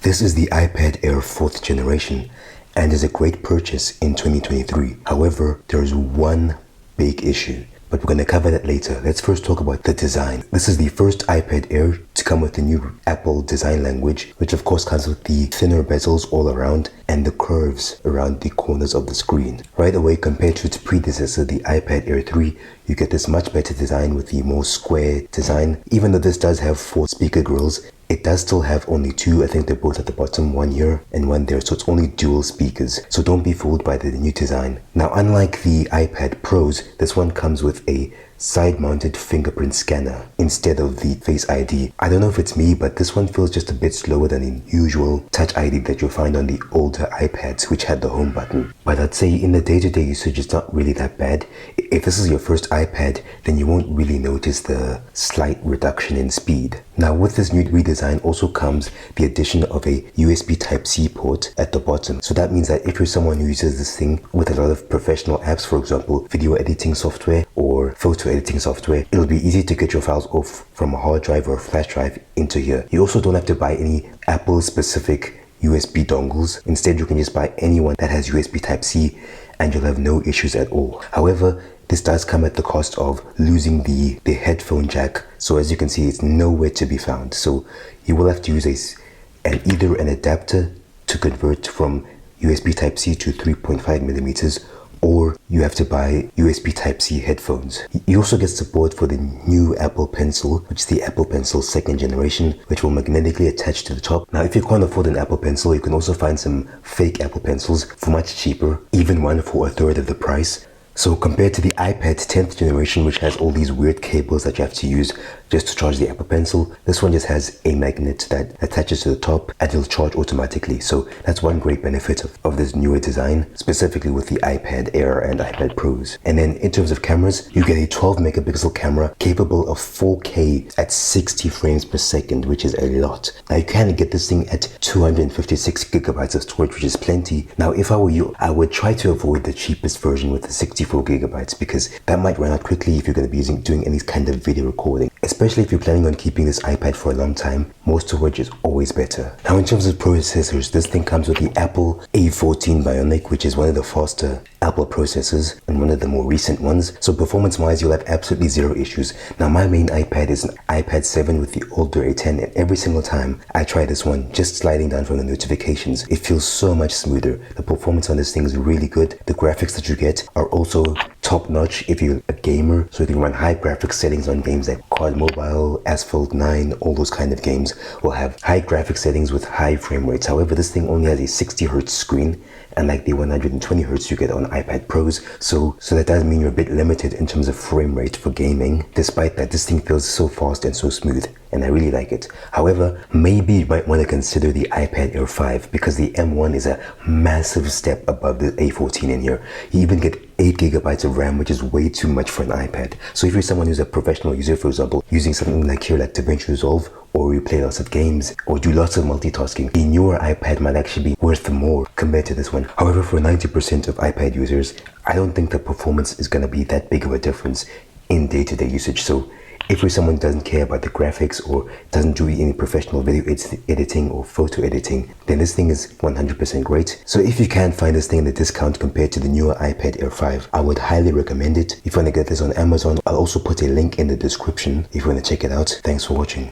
This is the iPad Air 4th generation and is a great purchase in 2023. However, there is one big issue, but we're going to cover that later. Let's first talk about the design. This is the first iPad Air to come with the new Apple design language, which of course comes with the thinner bezels all around and the curves around the corners of the screen. Right away, compared to its predecessor, the iPad Air 3, you get this much better design with the more square design. Even though this does have 4 speaker grills, it does still have only 2. I think they're both at the bottom, one here and one there, so it's only dual speakers. So don't be fooled by the new design. Now, unlike the iPad Pros, this one comes with a side-mounted fingerprint scanner instead of the Face ID. I don't know if it's me, but this one feels just a bit slower than the usual Touch ID that you'll find on the older iPads, which had the home button. But I'd say in the day-to-day usage, it's not really that bad. If this is your first iPad, then you won't really notice the slight reduction in speed. Now, with this new redesign also comes the addition of a USB Type-C port at the bottom. So that means that if you're someone who uses this thing with a lot of professional apps, for example, video editing software or photo editing software, it'll be easy to get your files off from a hard drive or a flash drive into here. You also don't have to buy any Apple specific USB dongles. Instead, you can just buy any one that has USB Type-C and you'll have no issues at all. However, this does come at the cost of losing the headphone jack. So as you can see, it's nowhere to be found. So you will have to use either an adapter to convert from USB Type-C to 3.5 millimeters, or you have to buy USB Type-C headphones. You also get support for the new Apple Pencil, which is the Apple Pencil 2nd generation, which will magnetically attach to the top. Now, if you can't afford an Apple Pencil, you can also find some fake Apple Pencils for much cheaper, even one for 1/3 of the price. So compared to the iPad 10th generation, which has all these weird cables that you have to use just to charge the Apple Pencil, this one just has a magnet that attaches to the top and it'll charge automatically. So that's one great benefit of this newer design, specifically with the iPad Air and iPad Pros. And then in terms of cameras, you get a 12 megapixel camera capable of 4K at 60 frames per second, which is a lot. Now you can get this thing at 256 gigabytes of storage, which is plenty. Now, if I were you, I would try to avoid the cheapest version with the 64 gigabytes because that might run out quickly if you're going to be doing any kind of video recording. Especially if you're planning on keeping this iPad for a long time, more storage is always better. Now, in terms of processors, this thing comes with the Apple A14 Bionic, which is one of the faster Apple processors and one of the more recent ones. So performance-wise, you'll have absolutely zero issues. Now, my main iPad is an iPad 7 with the older A10, and every single time I try this one, just sliding down from the notifications, it feels so much smoother. The performance on this thing is really good. The graphics that you get are also top-notch if you're a gamer, so you can run high graphics settings on games like COD Mobile, Asphalt 9, all those kind of games will have high graphics settings with high frame rates. However, this thing only has a 60 Hz screen, unlike the 120 Hz you get on iPad Pros, so that does mean you're a bit limited in terms of frame rate for gaming. Despite that, this thing feels so fast and so smooth, and I really like it. However, maybe you might want to consider the iPad Air 5 because the M1 is a massive step above the A14 in here. You even get 8 gigabytes of RAM, which is way too much for an iPad. So if you're someone who's a professional user, for example, using something like DaVinci Resolve, or you play lots of games, or do lots of multitasking, the newer iPad might actually be worth more compared to this one. However, for 90% of iPad users, I don't think the performance is going to be that big of a difference in day-to-day usage. So if you're someone who doesn't care about the graphics or doesn't do any professional video editing or photo editing, then this thing is 100% great. So if you can find this thing at a discount compared to the newer iPad Air 5, I would highly recommend it. If you want to get this on Amazon, I'll also put a link in the description if you want to check it out. Thanks for watching.